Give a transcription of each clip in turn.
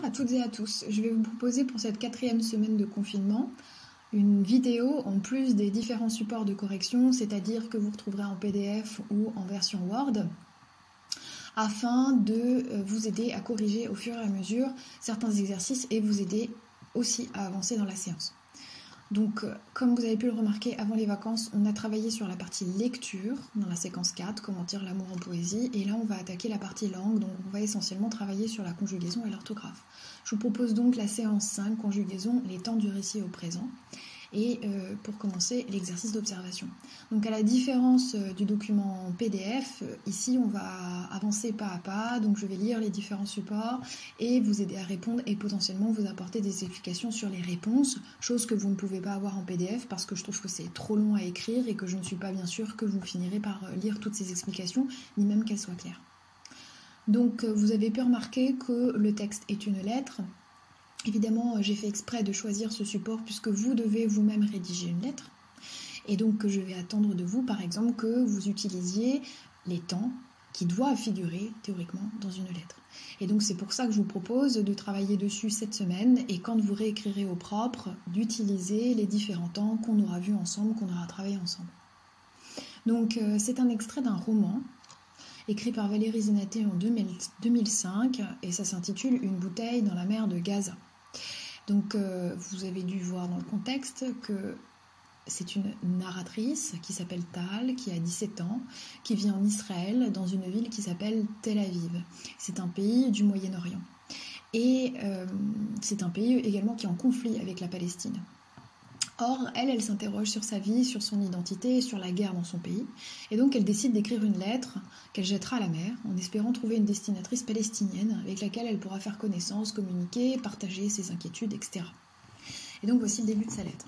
Bonjour à toutes et à tous. Je vais vous proposer pour cette 4e semaine de confinement une vidéo en plus des différents supports de correction, c'est-à-dire que vous retrouverez en PDF ou en version Word, afin de vous aider à corriger au fur et à mesure certains exercices et vous aider aussi à avancer dans la séance. Donc, comme vous avez pu le remarquer, avant les vacances, on a travaillé sur la partie lecture, dans la séquence 4, comment dire l'amour en poésie, et là on va attaquer la partie langue, donc on va essentiellement travailler sur la conjugaison et l'orthographe. Je vous propose donc la séance 5, conjugaison, les temps du récit au présent, et pour commencer, l'exercice d'observation. Donc à la différence du document PDF, ici on va avancer pas à pas, donc je vais lire les différents supports et vous aider à répondre et potentiellement vous apporter des explications sur les réponses, chose que vous ne pouvez pas avoir en PDF parce que je trouve que c'est trop long à écrire et que je ne suis pas bien sûre que vous finirez par lire toutes ces explications, ni même qu'elles soient claires. Donc vous avez pu remarquer que le texte est une lettre. Évidemment, j'ai fait exprès de choisir ce support puisque vous devez vous-même rédiger une lettre. Et donc, je vais attendre de vous, par exemple, que vous utilisiez les temps qui doivent figurer, théoriquement, dans une lettre. Et donc, c'est pour ça que je vous propose de travailler dessus cette semaine et quand vous réécrirez au propre, d'utiliser les différents temps qu'on aura vus ensemble, qu'on aura travaillé ensemble. Donc, c'est un extrait d'un roman écrit par Valérie Zenaté en 2005 et ça s'intitule « Une bouteille dans la mer de Gaza ». Donc vous avez dû voir dans le contexte que c'est une narratrice qui s'appelle Tal, qui a 17 ans, qui vit en Israël dans une ville qui s'appelle Tel Aviv. C'est un pays du Moyen-Orient. Et c'est un pays également qui est en conflit avec la Palestine. Or, elle s'interroge sur sa vie, sur son identité, sur la guerre dans son pays. Et donc, elle décide d'écrire une lettre qu'elle jettera à la mer, en espérant trouver une destinatrice palestinienne avec laquelle elle pourra faire connaissance, communiquer, partager ses inquiétudes, etc. Et donc, voici le début de sa lettre.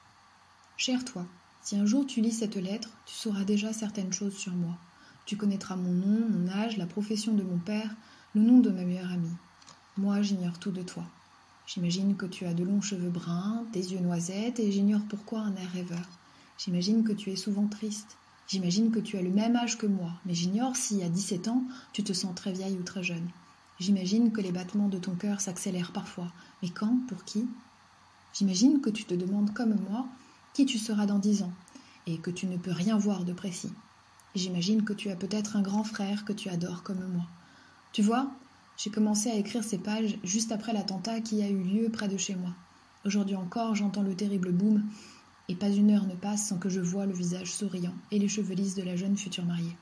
« Cher toi, si un jour tu lis cette lettre, tu sauras déjà certaines choses sur moi. Tu connaîtras mon nom, mon âge, la profession de mon père, le nom de ma meilleure amie. Moi, j'ignore tout de toi. J'imagine que tu as de longs cheveux bruns, des yeux noisettes, et j'ignore pourquoi un air rêveur. J'imagine que tu es souvent triste. J'imagine que tu as le même âge que moi, mais j'ignore si, à 17 ans, tu te sens très vieille ou très jeune. J'imagine que les battements de ton cœur s'accélèrent parfois. Mais quand? Pour qui? J'imagine que tu te demandes, comme moi, qui tu seras dans 10 ans, et que tu ne peux rien voir de précis. J'imagine que tu as peut-être un grand frère que tu adores comme moi. Tu vois ? J'ai commencé à écrire ces pages juste après l'attentat qui a eu lieu près de chez moi. Aujourd'hui encore, j'entends le terrible boom, et pas une heure ne passe sans que je voie le visage souriant et les cheveux lisses de la jeune future mariée.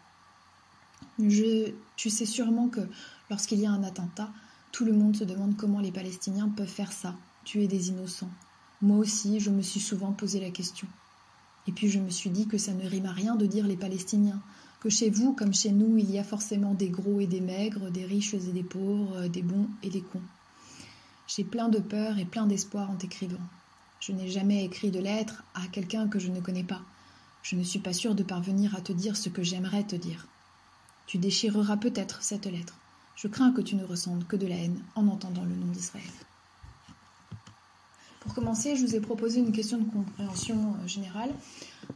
Tu sais sûrement que lorsqu'il y a un attentat, tout le monde se demande comment les Palestiniens peuvent faire ça, tuer des innocents. Moi aussi, je me suis souvent posé la question. Et puis je me suis dit que ça ne rime à rien de dire les Palestiniens, que chez vous, comme chez nous, il y a forcément des gros et des maigres, des riches et des pauvres, des bons et des cons. J'ai plein de peur et plein d'espoir en t'écrivant. Je n'ai jamais écrit de lettre à quelqu'un que je ne connais pas. Je ne suis pas sûre de parvenir à te dire ce que j'aimerais te dire. Tu déchireras peut-être cette lettre. Je crains que tu ne ressentes que de la haine en entendant le nom d'Israël. Pour commencer, je vous ai proposé une question de compréhension générale,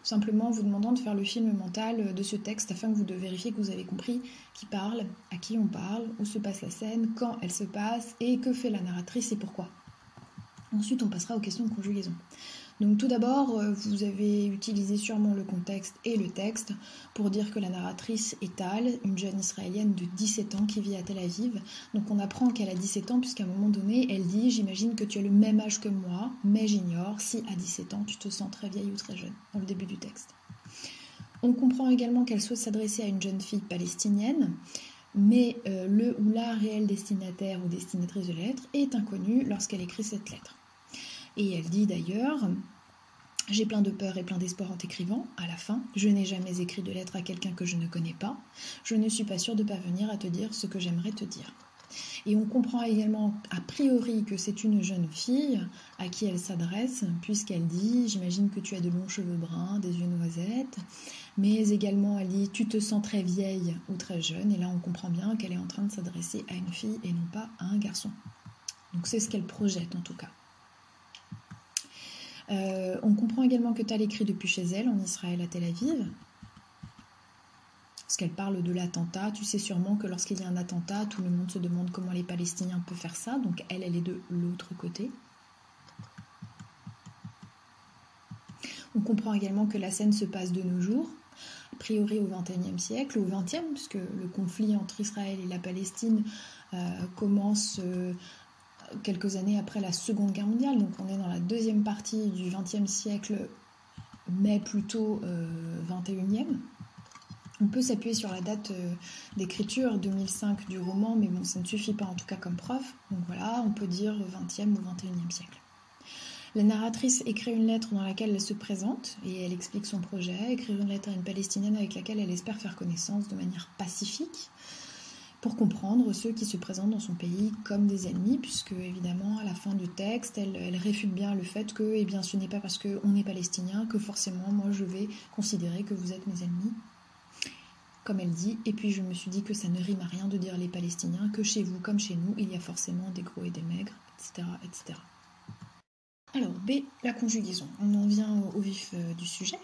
simplement en vous demandant de faire le film mental de ce texte afin que vous vérifiez que vous avez compris qui parle, à qui on parle, où se passe la scène, quand elle se passe et que fait la narratrice et pourquoi. Ensuite, on passera aux questions de conjugaison. Donc tout d'abord, vous avez utilisé sûrement le contexte et le texte pour dire que la narratrice est Tal, une jeune israélienne de 17 ans qui vit à Tel Aviv. Donc on apprend qu'elle a 17 ans puisqu'à un moment donné, elle dit « J'imagine que tu as le même âge que moi, mais j'ignore si à 17 ans tu te sens très vieille ou très jeune » dans le début du texte. On comprend également qu'elle souhaite s'adresser à une jeune fille palestinienne, mais le ou la réel destinataire ou destinatrice de la lettre est inconnu lorsqu'elle écrit cette lettre. Et elle dit d'ailleurs « J'ai plein de peur et plein d'espoir en t'écrivant, à la fin, je n'ai jamais écrit de lettre à quelqu'un que je ne connais pas, je ne suis pas sûre de parvenir à te dire ce que j'aimerais te dire. » Et on comprend également a priori que c'est une jeune fille à qui elle s'adresse, puisqu'elle dit « J'imagine que tu as de longs cheveux bruns, des yeux noisettes », mais également elle dit « Tu te sens très vieille ou très jeune », et là on comprend bien qu'elle est en train de s'adresser à une fille et non pas à un garçon. Donc c'est ce qu'elle projette en tout cas. On comprend également que Tal écrit depuis chez elle, en Israël, à Tel Aviv. puisqu'elle parle de l'attentat. Tu sais sûrement que lorsqu'il y a un attentat, tout le monde se demande comment les Palestiniens peuvent faire ça. Donc elle est de l'autre côté. On comprend également que la scène se passe de nos jours, a priori au XXIe siècle, au XXe, puisque le conflit entre Israël et la Palestine commence quelques années après la Seconde Guerre mondiale. Donc on est dans la deuxième partie du XXe siècle, mais plutôt XXIe. On peut s'appuyer sur la date d'écriture 2005 du roman, mais bon, ça ne suffit pas en tout cas comme preuve. Donc voilà, on peut dire 20e ou 21e siècle. La narratrice écrit une lettre dans laquelle elle se présente et elle explique son projet, écrire une lettre à une Palestinienne avec laquelle elle espère faire connaissance de manière pacifique pour comprendre ceux qui se présentent dans son pays comme des ennemis, puisque évidemment à la fin du texte, elle réfute bien le fait que eh bien, ce n'est pas parce qu'on est palestinien que forcément moi je vais considérer que vous êtes mes ennemis. Comme elle dit, et puis je me suis dit que ça ne rime à rien de dire les Palestiniens, que chez vous comme chez nous, il y a forcément des gros et des maigres, etc. etc. Alors, B, la conjugaison. On en vient au vif du sujet.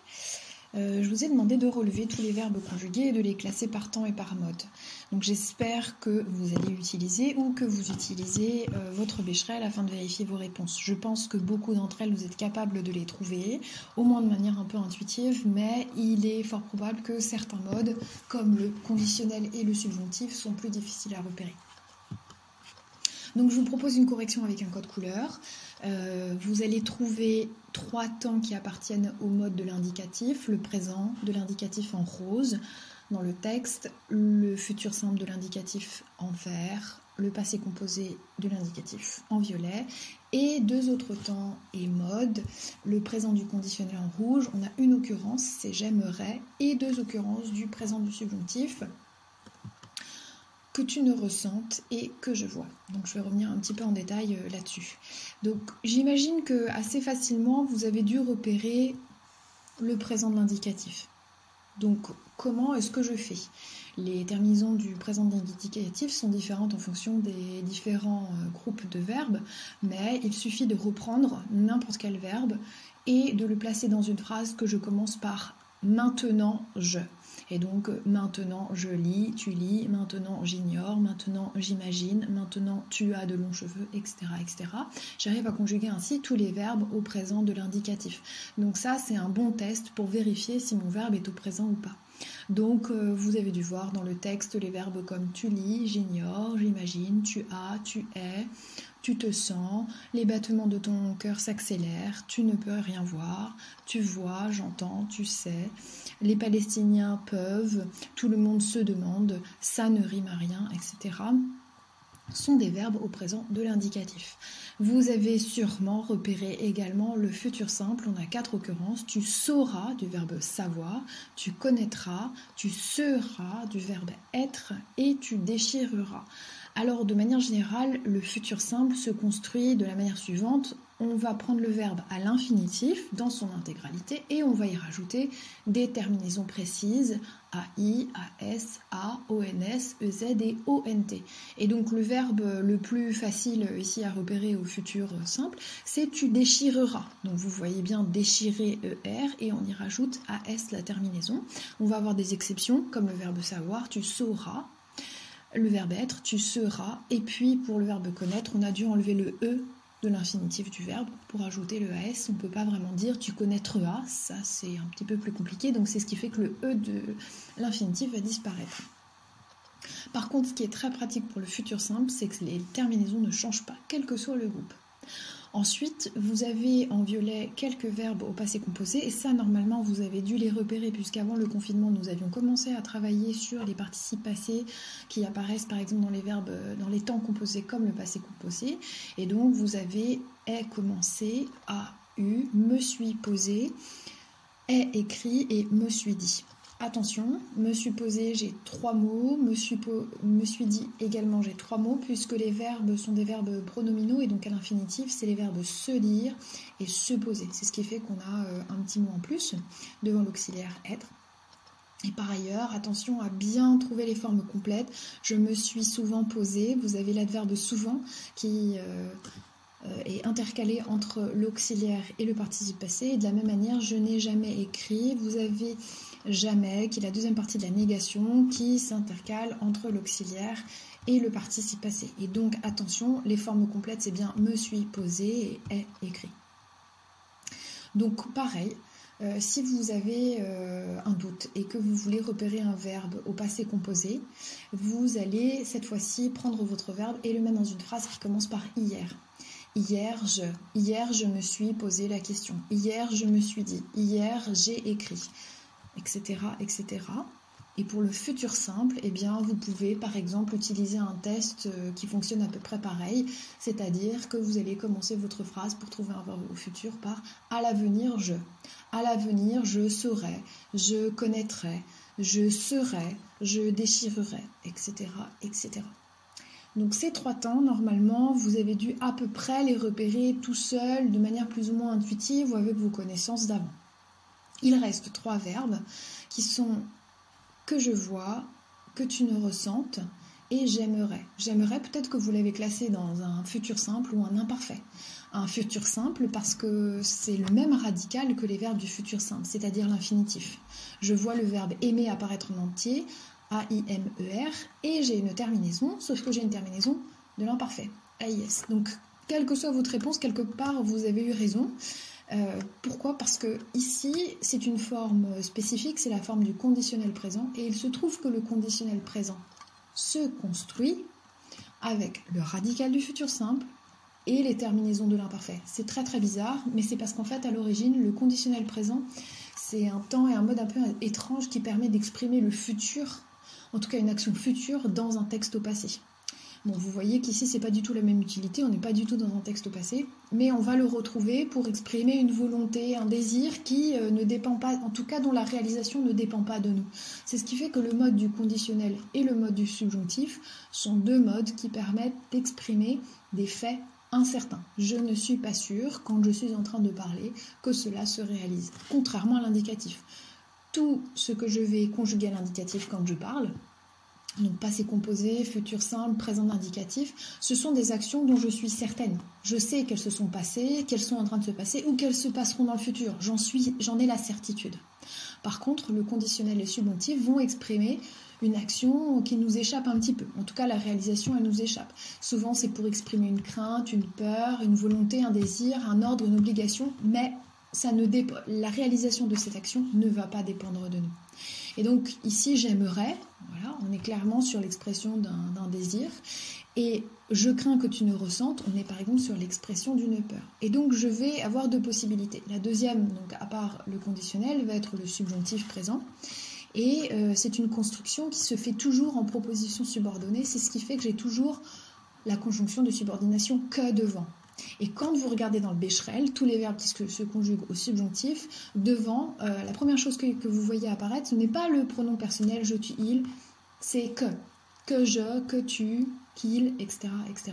Je vous ai demandé de relever tous les verbes conjugués et de les classer par temps et par mode. Donc j'espère que vous allez utiliser ou que vous utilisez votre Becherel afin de vérifier vos réponses. Je pense que beaucoup d'entre elles, vous êtes capables de les trouver, au moins de manière un peu intuitive, mais il est fort probable que certains modes, comme le conditionnel et le subjonctif, sont plus difficiles à repérer. Donc je vous propose une correction avec un code couleur. Vous allez trouver 3 temps qui appartiennent au mode de l'indicatif, le présent de l'indicatif en rose dans le texte, le futur simple de l'indicatif en vert, le passé composé de l'indicatif en violet et 2 autres temps et modes, le présent du conditionnel en rouge. On a une occurrence, c'est j'aimerais, et 2 occurrences du présent du subjonctif que tu ne ressentes et que je vois. Donc je vais revenir un petit peu en détail là-dessus. Donc j'imagine que assez facilement vous avez dû repérer le présent de l'indicatif. Donc comment est-ce que je fais ? Les terminaisons du présent de l'indicatif sont différentes en fonction des différents groupes de verbes, mais il suffit de reprendre n'importe quel verbe et de le placer dans une phrase que je commence par maintenant je. Et donc maintenant je lis, tu lis, maintenant j'ignore, maintenant j'imagine, maintenant tu as de longs cheveux, etc. etc. J'arrive à conjuguer ainsi tous les verbes au présent de l'indicatif. Donc ça c'est un bon test pour vérifier si mon verbe est au présent ou pas. Donc vous avez dû voir dans le texte les verbes comme tu lis, j'ignore, j'imagine, tu as, tu es, tu te sens, les battements de ton cœur s'accélèrent, tu ne peux rien voir, tu vois, j'entends, tu sais, les Palestiniens peuvent, tout le monde se demande, ça ne rime à rien, etc. sont des verbes au présent de l'indicatif. Vous avez sûrement repéré également le futur simple, on a 4 occurrences, tu sauras du verbe savoir, tu connaîtras, tu seras du verbe être et tu déchireras. Alors de manière générale, le futur simple se construit de la manière suivante. On va prendre le verbe à l'infinitif dans son intégralité et on va y rajouter des terminaisons précises AI, AS, A, ONS, EZ et ONT. Et donc le verbe le plus facile ici à repérer au futur simple, c'est tu déchireras. Donc vous voyez bien déchirer ER et on y rajoute AS la terminaison. On va avoir des exceptions comme le verbe savoir, tu sauras. Le verbe être, tu seras. Et puis pour le verbe connaître, on a dû enlever le E de l'infinitif du verbe pour ajouter le AS. On ne peut pas vraiment dire tu connaîtras, ça c'est un petit peu plus compliqué, donc c'est ce qui fait que le E de l'infinitif va disparaître. Par contre, ce qui est très pratique pour le futur simple, c'est que les terminaisons ne changent pas, quel que soit le groupe. Ensuite, vous avez en violet quelques verbes au passé composé, et ça, normalement, vous avez dû les repérer, puisqu'avant le confinement, nous avions commencé à travailler sur les participes passés qui apparaissent, par exemple, dans les verbes, dans les temps composés comme le passé composé. Et donc, vous avez est commencé, a eu, me suis posé, est écrit et me suis dit. Attention, me suis posé, j'ai 3 mots, me suis dit également, j'ai 3 mots, puisque les verbes sont des verbes pronominaux et donc à l'infinitif, c'est les verbes se dire et se poser. C'est ce qui fait qu'on a un petit mot en plus devant l'auxiliaire être. Et par ailleurs, attention à bien trouver les formes complètes. Je me suis souvent posé, vous avez l'adverbe souvent qui est intercalé entre l'auxiliaire et le participe passé. Et de la même manière, je n'ai jamais écrit. Vous avez jamais, qui est la deuxième partie de la négation qui s'intercale entre l'auxiliaire et le participe passé. Et donc attention, les formes complètes, c'est bien me suis posé et est écrit. Donc pareil, si vous avez un doute et que vous voulez repérer un verbe au passé composé, vous allez cette fois-ci prendre votre verbe et le mettre dans une phrase qui commence par hier. Hier je me suis posé la question. Hier, je me suis dit. Hier, j'ai écrit, etc., etc. Et pour le futur simple, eh bien, vous pouvez par exemple utiliser un test qui fonctionne à peu près pareil, c'est-à-dire que vous allez commencer votre phrase pour trouver un verbe au futur par « à l'avenir, je ». À l'avenir, je saurai, je connaîtrai, je serai, je déchirerai, etc., etc. Donc ces 3 temps, normalement, vous avez dû à peu près les repérer tout seul, de manière plus ou moins intuitive ou avec vos connaissances d'avant. Il reste 3 verbes qui sont que je vois, que tu ne ressentes et j'aimerais. J'aimerais, peut-être que vous l'avez classé dans un futur simple ou un imparfait. Un futur simple parce que c'est le même radical que les verbes du futur simple, c'est-à-dire l'infinitif. Je vois le verbe aimer apparaître en entier, A-I-M-E-R, et j'ai une terminaison, sauf que j'ai une terminaison de l'imparfait, A-I-S. Donc, quelle que soit votre réponse, quelque part, vous avez eu raison. Pourquoi ? Parce que ici, c'est une forme spécifique, c'est la forme du conditionnel présent, et il se trouve que le conditionnel présent se construit avec le radical du futur simple et les terminaisons de l'imparfait. C'est très très bizarre, mais c'est parce qu'en fait, à l'origine, le conditionnel présent, c'est un temps et un mode un peu étrange qui permet d'exprimer le futur, en tout cas une action future, dans un texte au passé. Bon, vous voyez qu'ici, c'est pas du tout la même utilité, on n'est pas du tout dans un texte au passé, mais on va le retrouver pour exprimer une volonté, un désir qui ne dépend pas, en tout cas dont la réalisation ne dépend pas de nous. C'est ce qui fait que le mode du conditionnel et le mode du subjonctif sont 2 modes qui permettent d'exprimer des faits incertains. Je ne suis pas sûre, quand je suis en train de parler, que cela se réalise, contrairement à l'indicatif. Tout ce que je vais conjuguer à l'indicatif quand je parle, donc passé composé, futur simple, présent indicatif, ce sont des actions dont je suis certaine. Je sais qu'elles se sont passées, qu'elles sont en train de se passer ou qu'elles se passeront dans le futur. J'en ai la certitude. Par contre, le conditionnel et le subjonctif vont exprimer une action qui nous échappe un petit peu. En tout cas, la réalisation, elle nous échappe. Souvent, c'est pour exprimer une crainte, une peur, une volonté, un désir, un ordre, une obligation, mais la réalisation de cette action ne va pas dépendre de nous. Et donc ici, j'aimerais, voilà, on est clairement sur l'expression d'un désir, et je crains que tu ne ressentes, on est par exemple sur l'expression d'une peur. Et donc je vais avoir 2 possibilités. La deuxième, donc à part le conditionnel, va être le subjonctif présent, et c'est une construction qui se fait toujours en proposition subordonnée, c'est ce qui fait que j'ai toujours la conjonction de subordination que devant. Et quand vous regardez dans le Becherel, tous les verbes qui se conjuguent au subjonctif, devant, la première chose que vous voyez apparaître, ce n'est pas le pronom personnel je, tu, il, c'est que. Que je, que tu, qu'il, etc., etc.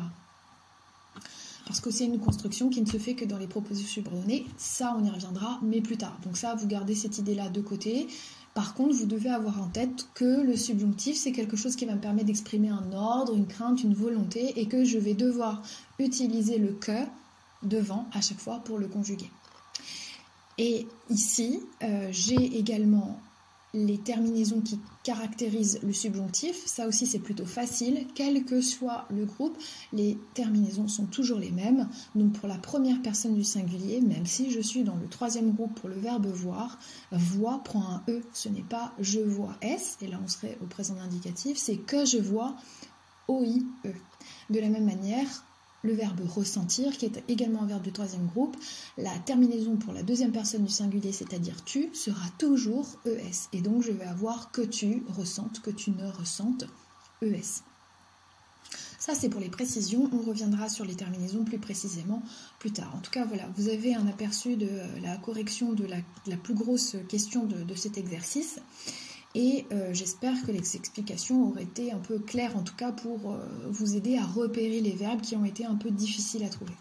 Parce que c'est une construction qui ne se fait que dans les propositions subordonnées. Ça, on y reviendra, mais plus tard. Donc ça, vous gardez cette idée-là de côté. Par contre, vous devez avoir en tête que le subjonctif, c'est quelque chose qui va me permettre d'exprimer un ordre, une crainte, une volonté, et que je vais devoir utiliser le « que » devant à chaque fois pour le conjuguer. Et ici, j'ai également les terminaisons qui caractérisent le subjonctif. Ça aussi, c'est plutôt facile. Quel que soit le groupe, les terminaisons sont toujours les mêmes. Donc pour la première personne du singulier, même si je suis dans le 3e groupe pour le verbe voir, voir prend un E, ce n'est pas je vois S, et là on serait au présent indicatif, c'est que je vois O-I-E. De la même manière, le verbe ressentir, qui est également un verbe du 3e groupe, la terminaison pour la 2e personne du singulier, c'est-à-dire tu, sera toujours ES. Et donc je vais avoir que tu ressentes, que tu ne ressentes, ES. Ça, c'est pour les précisions. On reviendra sur les terminaisons plus précisément plus tard. En tout cas, voilà, vous avez un aperçu de la correction de la plus grosse question de cet exercice. Et j'espère que les explications auraient été un peu claires, en tout cas pour vous aider à repérer les verbes qui ont été un peu difficiles à trouver.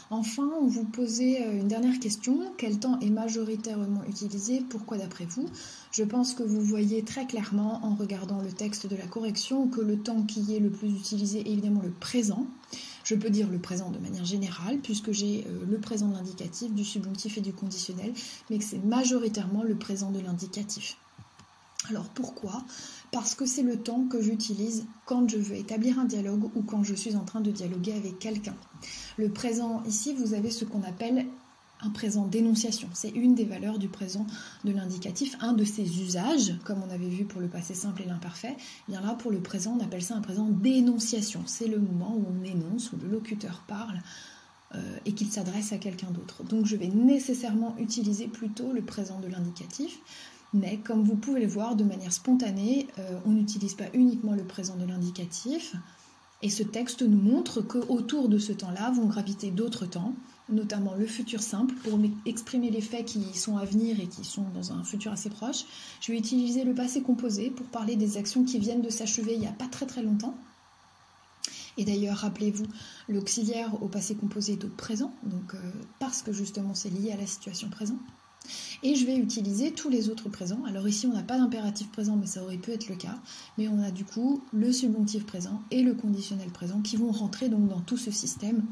Enfin, on vous posait une dernière question. Quel temps est majoritairement utilisé? Pourquoi d'après vous? Je pense que vous voyez très clairement en regardant le texte de la correction que le temps qui est le plus utilisé est évidemment le présent. Je peux dire le présent de manière générale, puisque j'ai le présent de l'indicatif, du subjonctif et du conditionnel, mais que c'est majoritairement le présent de l'indicatif. Alors pourquoi ? Parce que c'est le temps que j'utilise quand je veux établir un dialogue ou quand je suis en train de dialoguer avec quelqu'un. Le présent, ici, vous avez ce qu'on appelle un présent d'énonciation. C'est une des valeurs du présent de l'indicatif, un de ses usages, comme on avait vu pour le passé simple et l'imparfait. Bien là, pour le présent, on appelle ça un présent d'énonciation. C'est le moment où on énonce, où le locuteur parle et qu'il s'adresse à quelqu'un d'autre. Donc je vais nécessairement utiliser plutôt le présent de l'indicatif. Mais comme vous pouvez le voir, de manière spontanée, on n'utilise pas uniquement le présent de l'indicatif. Et ce texte nous montre qu'autour de ce temps-là vont graviter d'autres temps, notamment le futur simple, pour exprimer les faits qui sont à venir et qui sont dans un futur assez proche. Je vais utiliser le passé composé pour parler des actions qui viennent de s'achever il n'y a pas très très longtemps. Et d'ailleurs, rappelez-vous, l'auxiliaire au passé composé est au présent, donc parce que justement c'est lié à la situation présente. Et je vais utiliser tous les autres présents. Alors ici, on n'a pas d'impératif présent, mais ça aurait pu être le cas. Mais on a du coup le subjonctif présent et le conditionnel présent qui vont rentrer donc dans tout ce système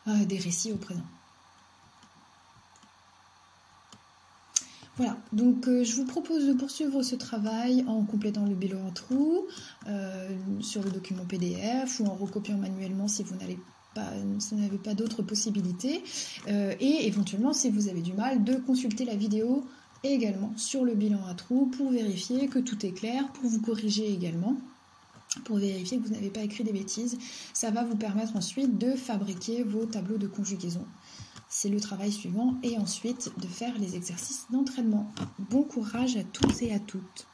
des récits au présent. Voilà, donc je vous propose de poursuivre ce travail en complétant le bilan à trous sur le document PDF ou en recopiant manuellement si vous n'avez pas d'autres possibilités et éventuellement si vous avez du mal de consulter la vidéo également sur le bilan à trous pour vérifier que tout est clair, pour vous corriger également, pour vérifier que vous n'avez pas écrit des bêtises. Ça va vous permettre ensuite de fabriquer vos tableaux de conjugaison. C'est le travail suivant et ensuite de faire les exercices d'entraînement. Bon courage à tous et à toutes.